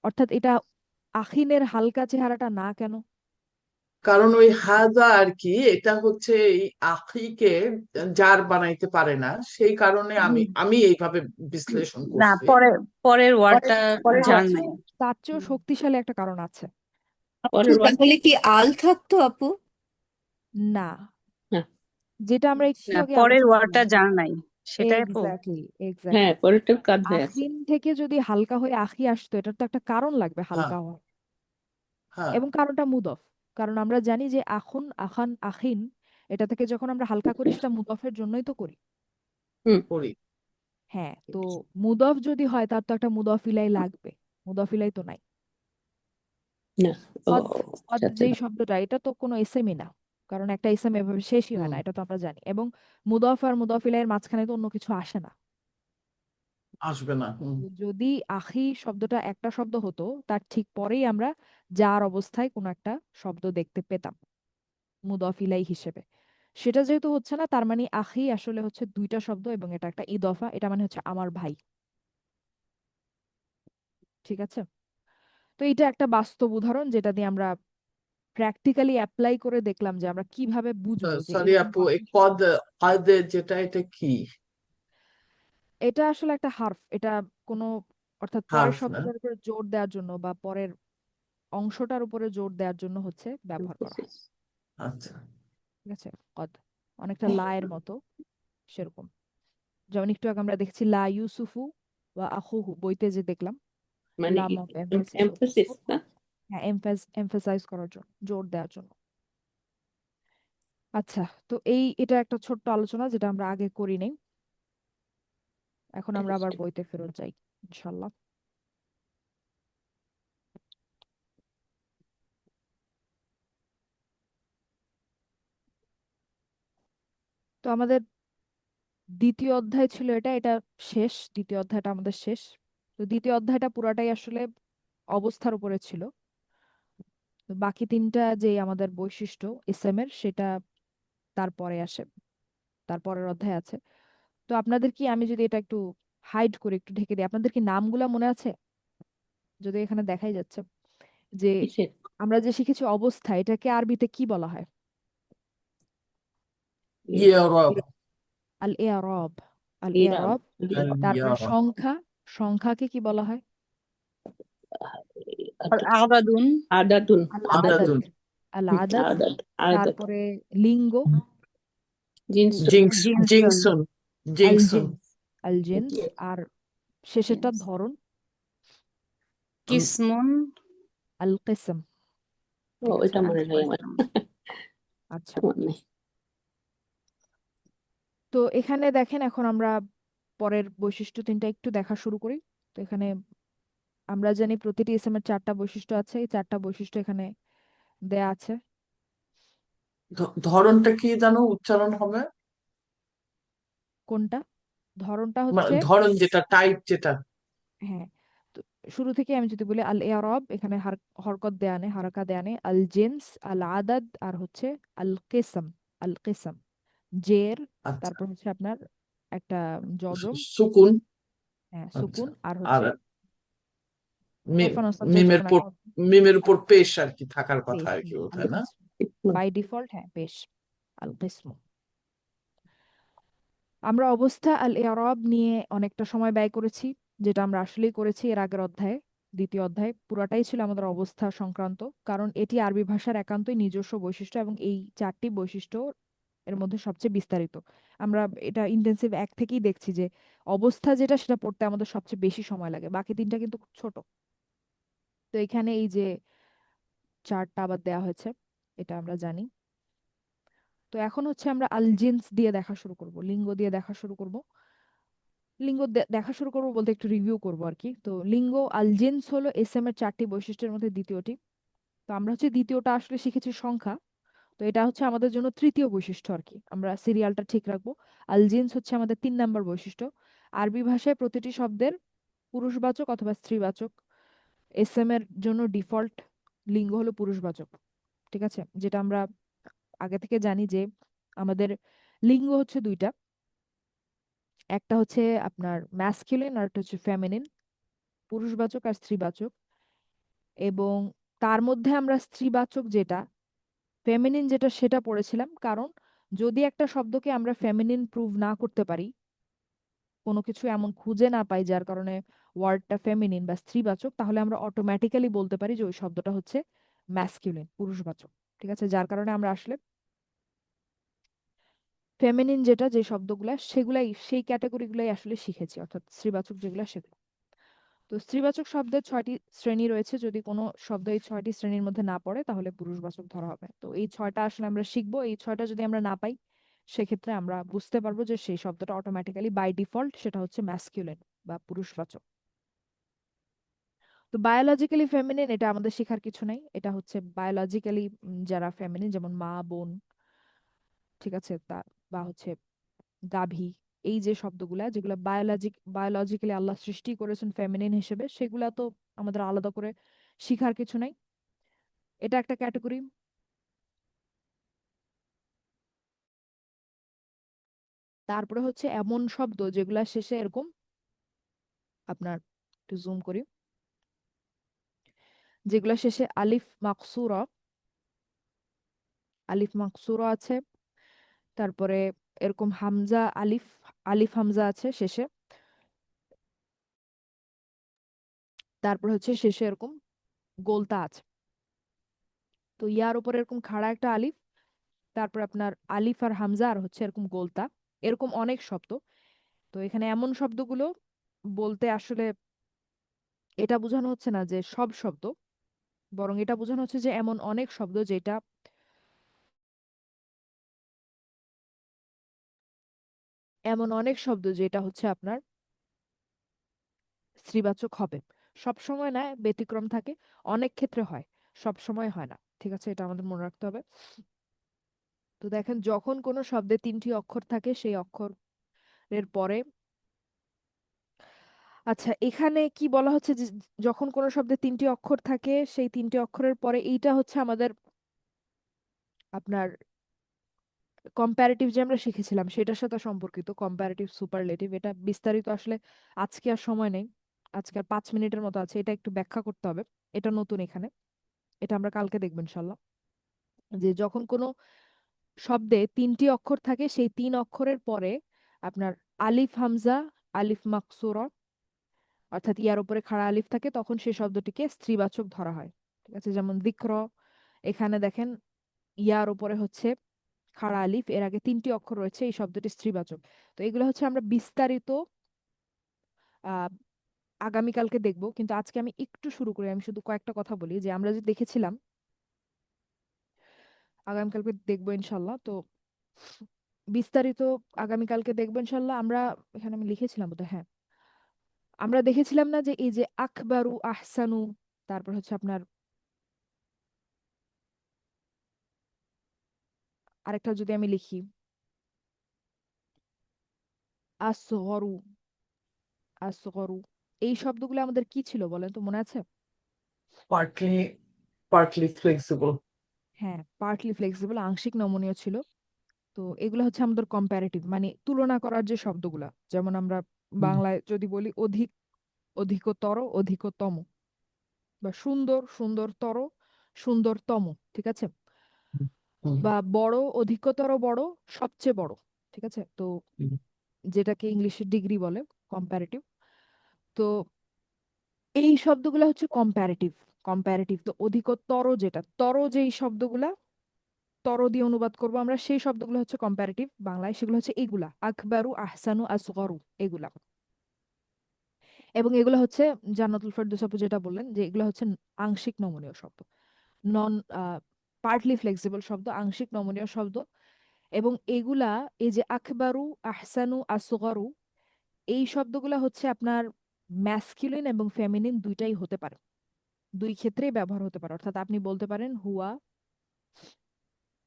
অর্থাৎ এটা আখিনের হালকা চেহারাটা না কেন? কারণ ওই হাজা আর কি, এটা হচ্ছে এই আখিকে জার বানাইতে পারে না, সেই কারণে আমি হুম। আমি এইভাবে বিশ্লেষণ না, করছি। পরের ওয়ার্ডটা পরের পরের তার জার ওয়ার্ড। নাই। চেয়েও তার চেয়েও শক্তিশালী একটা কারণ আছে। পরের ওয়ার্ড। তাহলে কি আল থাকতো আপু? না, না, যেটা আমরা একটু না, আগে পরের আলোচনা ওয়ার্ডটা করলাম। জার নাই, সেটাই আপু। এক্স্যাক্টলি, হ্যাঁ, এক্স্যাক্টলি। পরেরটা কাঁধ হয়ে আছে। আখিন থেকে যদি হালকা হয়ে আখি আসতো, এটার তো একটা কারণ লাগবে হ্যাঁ হালকা হওয়ার, হ্যাঁ, এবং কারণটা মুদফ। কারণ আমরা জানি যে আখুন আখান আখিন, এটা থেকে যখন আমরা হালকা করি সেটা মুদফের জন্যই তো করি। হুম। করি। হ্যাঁ, তো মুদফ যদি হয় তার তো একটা মুদফ ইলাই লাগবে, মুদফ ইলাই তো নাই। না। ও কদ, কদ আচ্ছা আচ্ছা। যেই শব্দটা, এটা তো কোনো এসএমই না, কারণ একটা এসএম এভাবে শেষই হয় হুম, না, এটা তো আমরা জানি। এবং মুদফ আর মুদফ ইলাইয়ের মাঝখানে তো অন্য কিছু আসে না। আসবে না। তো যদি আখি শব্দটা একটা শব্দ হতো তার ঠিক পরেই আমরা যার অবস্থায় কোনো একটা শব্দ দেখতে পেতাম মুদফ ইলাই হিসেবে। সেটা যেহেতু হচ্ছে না, তার মানে আখি আসলে হচ্ছে দুইটা শব্দ এবং এটা একটা ইদফা, এটা মানে হচ্ছে আমার ভাই। ঠিক আছে, তো এটা একটা বাস্তব উদাহরণ যেটা দিয়ে আমরা প্র্যাকটিক্যালি অ্যাপ্লাই করে দেখলাম যে আমরা কিভাবে বুঝবো যে সরি এরকম আপু, এই বাক্য। কদ যেটা, এটা কি এটা আসলে একটা হার্ফ, এটা কোনো অর্থাৎ পরের হার্ফ না? শব্দটার উপরে জোর দেওয়ার জন্য বা পরের অংশটার উপরে জোর দেওয়ার জন্য হচ্ছে ব্যবহার করা হয়। emphasis। আচ্ছা। ঠিক আছে, কদ অনেকটা লায়ের মতো সেরকম। যেমন একটু আগে আমরা দেখছি লা ইউসুফু বা আখুহু, বইতে যে দেখলাম মানে লাম অফ এমফাসিস হচ্ছে। emphasis না? হ্যাঁ, এমফাসাইজ করার জন্য, জোর দেওয়ার জন্য। আচ্ছা, তো এটা একটা ছোট্ট আলোচনা যেটা আমরা আগে করি নাই। এখন আমরা আবার বইতে ফেরত যাই ইনশাল্লাহ। তো আমাদের দ্বিতীয় অধ্যায় ছিল এটা, এটা শেষ, দ্বিতীয় অধ্যায়টা আমাদের শেষ। তো দ্বিতীয় অধ্যায়টা পুরাটাই আসলে অবস্থার উপরে ছিল। তো বাকি তিনটা যে আমাদের বৈশিষ্ট্য এসএম এর, সেটা তারপরে আসে, তারপরের অধ্যায় আছে। তো আপনাদের কি, আমি যদি এটা একটু হাইড করে একটু ঢেকে দিই, আপনাদের কি নামগুলা মনে আছে? যদি এখানে দেখাই যাচ্ছে যে কিসের? আমরা যে শিখেছি অবস্থা, এটাকে আরবিতে কি বলা হয়? ইয়ারব। আল এরব। আল ইরাব। এরব। তারপরে ইয়ারব। সংখ্যা, সংখ্যাকে কি বলা হয়? আদাদুন। আদাতুন। আল আদাদ। আদাদুন। আল আদাদ। আদাত। আদাত। তারপরে লিঙ্গ, জিনস। জিনসুন। জিংসুন। আল জিংসুন। জিন্স, আল জিন্স। আর শেষেরটা জিনস। ধরন, কিসমুন। আল কিসম। ও, ঠিক আছে, এটা মনে নাই আমার। আচ্ছা। মনে নাই। তো এখানে দেখেন, এখন আমরা পরের বৈশিষ্ট্য তিনটা একটু দেখা শুরু করি। তো এখানে আমরা জানি প্রতিটি ইসেমের চারটা বৈশিষ্ট্য আছে, এই চারটা বৈশিষ্ট্য এখানে দেয়া আছে। ধরনটা কি জানো উচ্চারণ হবে? কোনটা? ধরনটা হচ্ছে, ধরন যেটা, টাইপ যেটা। হ্যাঁ, তো শুরু থেকে আমি যদি বলি আল এরব, এখানে হরকত দেয়া নেই, হারাকা দেয়া নেই। আল জিন্স, আল আদাদ, আর হচ্ছে আল কিসম। আল কিসম জের, আচ্ছা। তারপর হচ্ছে আপনার একটা জজম, সুকুন। হ্যাঁ আচ্ছা। সুকুন, আর আর হচ্ছে মি- ওরফান সাবজেক্ট যে মিমের কোনো পর, একটা মিমের আল উপর পেশ আর কি থাকার কথা পেশ, আর কি আল বোধহয়, না? কিসম বাই ডিফল্ট, হ্যাঁ পেশ, আল কিসম। আমরা অবস্থা আল এরব নিয়ে অনেকটা সময় ব্যয় করেছি, যেটা আমরা আসলেই করেছি এর আগের অধ্যায়ে। দ্বিতীয় অধ্যায় পুরাটাই ছিল আমাদের অবস্থা সংক্রান্ত, কারণ এটি আরবি ভাষার একান্তই নিজস্ব বৈশিষ্ট্য এবং এই চারটি বৈশিষ্ট্য এর মধ্যে সবচেয়ে বিস্তারিত। আমরা এটা ইন্টেন্সিভ এক থেকেই দেখছি যে অবস্থা যেটা, সেটা পড়তে আমাদের সবচেয়ে বেশি সময় লাগে, বাকি তিনটা কিন্তু খুব ছোট। তো এখানে এই যে চারটা আবার দেওয়া হয়েছে, এটা আমরা জানি। তো এখন হচ্ছে আমরা আল জিন্স দিয়ে দেখা শুরু করব, লিঙ্গ দিয়ে দেখা শুরু করব। লিঙ্গ দেখা শুরু করবো বলতে একটু রিভিউ করবো আর কি। তো লিঙ্গ আল জিন্স হলো এসএম এর চারটি বৈশিষ্ট্যের মধ্যে দ্বিতীয়টি। তো আমরা হচ্ছে দ্বিতীয়টা আসলে শিখেছি সংখ্যা, তো এটা হচ্ছে আমাদের জন্য তৃতীয় বৈশিষ্ট্য আর কি, আমরা সিরিয়ালটা ঠিক রাখবো। আল জিন্স হচ্ছে আমাদের 3 নম্বর বৈশিষ্ট্য। আরবি ভাষায় প্রতিটি শব্দের পুরুষবাচক অথবা স্ত্রীবাচক এসএম এর জন্য ডিফল্ট লিঙ্গ হলো পুরুষবাচক। ঠিক আছে, যেটা আমরা আগে থেকে জানি যে আমাদের লিঙ্গ হচ্ছে দুইটা, একটা হচ্ছে আপনার ম্যাসকুলিন আর একটা হচ্ছে ফেমিনিন, পুরুষবাচক আর স্ত্রীবাচক। এবং তার মধ্যে আমরা স্ত্রীবাচক যেটা, ফেমিনিন যেটা, সেটা পড়েছিলাম, কারণ যদি একটা শব্দকে আমরা ফেমিনিন প্রুভ না করতে পারি, কোনো কিছু এমন খুঁজে না পাই যার কারণে ওয়ার্ডটা ফেমিনিন বা স্ত্রীবাচক, তাহলে আমরা অটোমেটিক্যালি বলতে পারি যে ওই শব্দটা হচ্ছে ম্যাসকুলিন, পুরুষবাচক। ঠিক আছে, যার কারণে আমরা আসলে ফেমিনিন যেটা, যে শব্দগুলা, সেগুলাই, সেই ক্যাটাগরিগুলাই আসলে শিখেছি, অর্থাৎ স্ত্রীবাচক যেগুলা সেগুলো। তো স্ত্রীবাচক শব্দের 6টি শ্রেণী রয়েছে, যদি কোনো শব্দ এই 6টি শ্রেণীর মধ্যে না পড়ে তাহলে পুরুষবাচক ধরা হবে। তো এই 6টা আসলে আমরা শিখবো, এই 6টা যদি আমরা না পাই সেক্ষেত্রে আমরা বুঝতে পারবো যে সেই শব্দটা অটোমেটিক্যালি বাই ডিফল্ট সেটা হচ্ছে ম্যাসকিউলিন বা পুরুষবাচক। তো বায়োলজিক্যালি ফেমিনিন, এটা আমাদের শেখার কিছু নাই, এটা হচ্ছে বায়োলজিক্যালি যারা ফেমিনিন, যেমন মা, বোন, ঠিক আছে, তা বা হচ্ছে গাভী, এই যে শব্দগুলা যেগুলা বায়োলজিক্যালি আল্লাহ সৃষ্টি করেছেন ফেমিনিন হিসেবে, সেগুলা তো আমাদের আলাদা করে শিখার কিছু নাই। এটা একটা ক্যাটাগরি। তারপরে হচ্ছে এমন শব্দ যেগুলা শেষে এরকম, আপনার একটু জুম করি, যেগুলা শেষে আলিফ মাকসুরা আছে, তারপরে এরকম হামজা আলিফ আলিফ হামজা আছে শেষে, তারপরে হচ্ছে শেষে এরকম গোলতা আছে। তো ইয়ার উপরে এরকম খাড়া একটা আলিফ, তারপর আপনার আলিফ আর হামজা আর হচ্ছে এরকম গোলতা, এরকম অনেক শব্দ। তো এখানে এমন শব্দগুলো বলতে আসলে এটা বোঝানো হচ্ছে না যে সব শব্দ, বরং এটা বোঝানো হচ্ছে যে এমন অনেক শব্দ যেটা হচ্ছে আপনার স্ত্রীবাচক হবে। সব সময় না, ব্যতিক্রম থাকে, অনেক ক্ষেত্রে হয়, সব সময় হয় না। ঠিক আছে, এটা আমাদের মনে রাখতে হবে। তো দেখেন, যখন কোনো শব্দে 3টি অক্ষর থাকে সেই অক্ষরের পরে, আচ্ছা এখানে কি বলা হচ্ছে যে যখন কোনো শব্দে 3টি অক্ষর থাকে সেই 3টি অক্ষরের পরে, এইটা হচ্ছে আমাদের আপনার কম্পারেটিভ যে আমরা শিখেছিলাম সেটার সাথে সম্পর্কিত, কম্পারেটিভ সুপারলেটিভ। এটা বিস্তারিত আসলে আজকে আর সময় নেই, আজকে আর 5 মিনিটের মতো আছে, এটা একটু ব্যাখ্যা করতে হবে। এটা নতুন এখানে, এটা আমরা কালকে দেখবো ইনশাল্লাহ। যে যখন কোনো শব্দে 3টি অক্ষর থাকে সেই 3 অক্ষরের পরে আপনার আলিফ হামজা, আলিফ মাকসুরা, অর্থাৎ ইয়ার উপরে খাড়া আলিফ থাকে, তখন সেই শব্দটিকে স্ত্রীবাচক ধরা হয়। ঠিক আছে, যেমন যিকর, এখানে দেখেন ইয়ার উপরে হচ্ছে খাড়া আলিফ, এর আগে 3টি অক্ষর রয়েছে, এই শব্দটি স্ত্রীবাচক। তো এগুলো হচ্ছে আমরা বিস্তারিত আহ আগামীকালকে দেখবো, কিন্তু আজকে আমি একটু শুরু করি, আমি শুধু কয়েকটা কথা বলি যে আমরা যে দেখেছিলাম, আগামীকালকে দেখবো ইনশাল্লাহ। তো বিস্তারিত আগামীকালকে দেখবো ইনশাল্লাহ। আমরা এখানে আমি লিখেছিলাম বোধহয়, হ্যাঁ, আমরা দেখেছিলাম না যে এই যে আকবারু, আহসানু, তারপর হচ্ছে আপনার আরেকটা যদি আমি লিখি আসগরু, আসগরু, এই শব্দগুলো আমাদের কি ছিল বলেন তো, মনে আছে? Partly partly flexible. হ্যাঁ, পার্টলি ফ্লেক্সিবল, আংশিক নমনীয় ছিল। তো এগুলো হচ্ছে আমাদের কম্পারেটিভ, মানে তুলনা করার যে শব্দগুলা, যেমন আমরা বাংলায় যদি বলি অধিক, অধিকতর, অধিকতম, বা সুন্দর, সুন্দরতর, সুন্দরতম। ঠিক আছে, বা বড়, অধিকতর বড়, সবচেয়ে বড়। ঠিক আছে, তো যেটাকে ইংলিশে ডিগ্রি বলে, কম্পারেটিভ। তো এই শব্দগুলো হচ্ছে কম্পারেটিভ। তো অধিকতর, যেটা তর, যেই শব্দগুলা তর দিয়ে অনুবাদ করব আমরা, সেই শব্দগুলো হচ্ছে কম্পারেটিভ বাংলায়, সেগুলো হচ্ছে এগুলা আকবারু, আহসানু, আসগরু, এগুলা। এবং এগুলো হচ্ছে জান্নাতুল ফেরদৌস আপু যেটা বললেন যে এগুলো হচ্ছে আংশিক নমনীয় শব্দ, নন পার্টলি ফ্লেক্সিবল শব্দ, আংশিক নমনীয় শব্দ। এবং এগুলা, এই যে আকবারু, আহসানু, আসগরু, এই শব্দগুলা হচ্ছে আপনার ম্যাসকুলিন এবং ফেমিনিন দুইটাই হতে পারে, দুই ক্ষেত্রেই ব্যবহার হতে পারে। অর্থাৎ আপনি বলতে পারেন হুয়া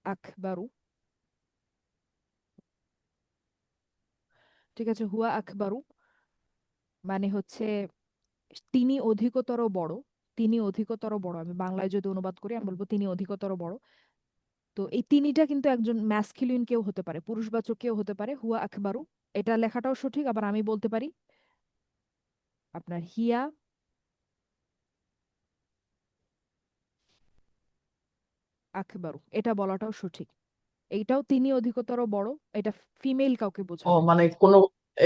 আকবারু, ঠিক আছে, হুয়া আকবারু মানে হচ্ছে তিনি অধিকতর বড়, তিনি অধিকতর বড়। আমি বাংলায় যদি অনুবাদ করি আমি বলবো তিনি অধিকতর বড়। তো এই তিনিটা কিন্তু একজন ম্যাসকুলিন কেউ হতে পারে, পুরুষবাচক কেউ হতে পারে, হুয়া আকবারু, এটা লেখাটাও সঠিক। আবার আমি বলতে পারি আপনার হিয়া আকবারু, এটা বলাটাও সঠিক। এইটাও তিনি অধিকতর বড়, এটা ফিমেল কাউকে ও বোঝাবে। মানে কোনো,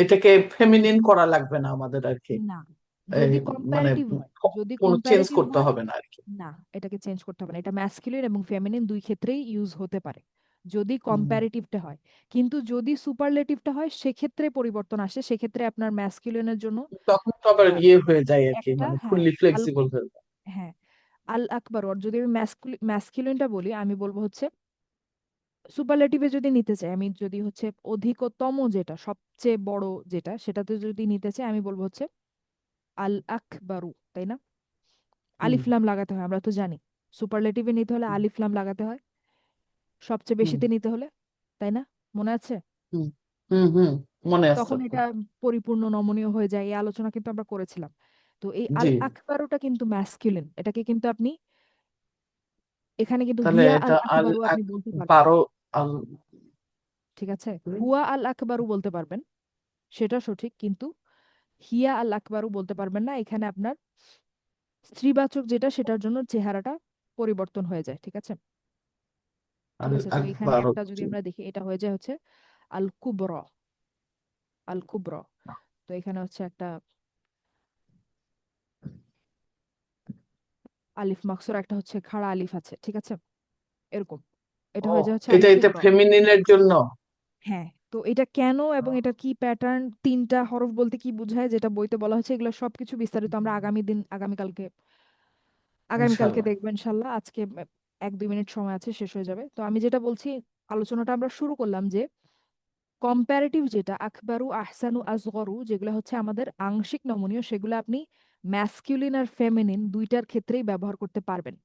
এটাকে ফেমিনিন করা লাগবে না আমাদের আর কি। না, এই যদি মানে কম্পারেটিভ হয়, যদি কোনো চেঞ্জ কম্পারেটিভ করতে হয়, হবে না আর কি। না, এটাকে চেঞ্জ করতে হবে না, এটা ম্যাসকুলিন এবং ফেমিনিন দুই ক্ষেত্রেই ইউজ হতে পারে যদি হুম। কম্পারেটিভটা হয়। কিন্তু যদি সুপারলেটিভটা হয় সেক্ষেত্রে পরিবর্তন আসে, সেক্ষেত্রে আপনার ম্যাসকুলিনের জন্য তখন তো আবার আহ, ইয়ে হয়ে যায় আর কি, একটা, মানে হ্যাঁ, ফুললি আল, ফ্লেক্সিবল হয়ে যায়। হ্যাঁ, আল আকবর। আর যদি আমি ম্যাসকুলিনটা বলি, আমি বলবো হচ্ছে সুপারলেটিভে যদি নিতে চাই, আমি যদি হচ্ছে অধিকতম, যেটা সবচেয়ে বড়, যেটা সেটাতে যদি নিতে চাই, আমি বলবো হচ্ছে আল আকবারু, তাই না? হুম আলিফ লাম লাগাতে হয়, আমরা তো জানি। সুপারলেটিভে নিতে হলে হুম আলিফ লাম লাগাতে হয়, সবচেয়ে হুম বেশিতে নিতে হলে, তাই না? মনে আছে? হুম হুম হুম, মনে আছে তখন তো। এটা পরিপূর্ণ নমনীয় হয়ে যায়। এই আলোচনা কিন্তু আমরা করেছিলাম। তো এই জি, আল আকবারুটা কিন্তু ম্যাসকুলিন, এটাকে কিন্তু আপনি এখানে কিন্তু তাহলে হিয়া এটা আল আল আকবারু আপনি বলতে পারবেন না, বারো আল ঠিক আছে? হুয়া আল আকবারু বলতে পারবেন, সেটা সঠিক, কিন্তু হিয়া আল আকবারু বলতে পারবেন না। এখানে আপনার স্ত্রীবাচক যেটা সেটার জন্য চেহারাটা পরিবর্তন হয়ে যায়, ঠিক আছে? ঠিক আল আছে, তো এখানে আকবার একটা যদি আমরা দেখি, এটা হয়ে যায় হচ্ছে আল কুবর, আল কুবর। তো এখানে হচ্ছে একটা আলিফ মাকসুর, একটা হচ্ছে খাড়া আলিফ আছে, ঠিক আছে? এরকম এটা ও, হয়ে যায় হচ্ছে আল এটা এটা কুবর। ফেমিনিনের জন্য। হ্যাঁ, তো এটা কেন এবং এটা কি প্যাটার্ন, তিনটা হরফ বলতে কি বোঝায়, যেটা বইতে বলা হচ্ছে, এগুলো সবকিছু বিস্তারিত আমরা আগামীকালকে ইনশাল্লাহ। দেখবো ইনশাল্লাহ। আজকে 1-2 মিনিট সময় আছে, শেষ হয়ে যাবে। তো আমি যেটা বলছি, আলোচনাটা আমরা শুরু করলাম যে কম্পারেটিভ যেটা আকবারু আহসানু আসগরু, যেগুলো হচ্ছে আমাদের আংশিক নমনীয়, সেগুলো আপনি ম্যাসকিউলিন আর ফেমিনিন দুইটার ক্ষেত্রেই ব্যবহার করতে পারবেন,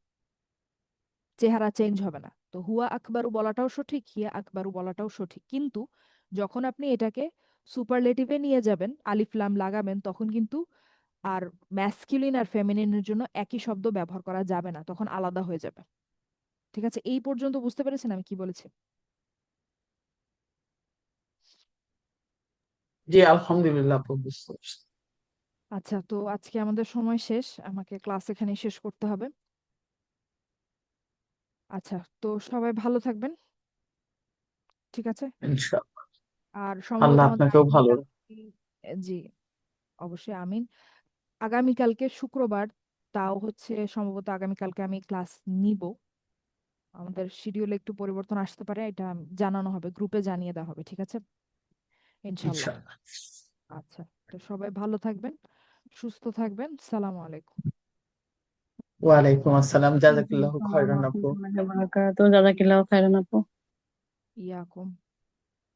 চেহারা চেঞ্জ হবে না। তো হুয়া আকবারু বলাটাও সঠিক, হিয়া আকবারু বলাটাও সঠিক, কিন্তু যখন আপনি এটাকে সুপারলেটিভে নিয়ে যাবেন, আলিফ লাম লাগাবেন, তখন কিন্তু আর ম্যাসকিউলিন আর ফেমিনিনের জন্য একই শব্দ ব্যবহার করা যাবে না, তখন আলাদা হয়ে যাবে। ঠিক আছে, এই পর্যন্ত বুঝতে পেরেছেন আমি কি বলেছি? জি, আলহামদুলিল্লাহ আপু, বুঝতে পারছি। আচ্ছা, তো আজকে আমাদের সময় শেষ, আমাকে ক্লাস এখানে শেষ করতে হবে। আচ্ছা, তো সবাই ভালো থাকবেন, ঠিক আছে? ইনশাল্লাহ। আর সম্ভবত আল্লাহ আমাদের আপনাকেও ভালো আগামীকাল, রাখুন। জি অবশ্যই, আমিন। আগামীকালকে শুক্রবার, তাও হচ্ছে সম্ভবত আগামীকালকে আমি ক্লাস নিব। আমাদের শিডিউলে একটু পরিবর্তন আসতে পারে, এটা জানানো হবে, গ্রুপে জানিয়ে দেওয়া হবে, ঠিক আছে? ইনশাল্লাহ। ইনশাল্লাহ। আচ্ছা, তো সবাই ভালো থাকবেন, সুস্থ থাকবেন। সালামু আলাইকুম। ওয়ালাইকুম আসসালাম, ওয়ালাইকুম জাজাকাল্লাহু আসসালাম খায়রান আপু। রহমতুল্লাহি ওয়া বারাকাতুহু। জাযাকিল্লাহু খাইরান আপু। ইয়াকুম।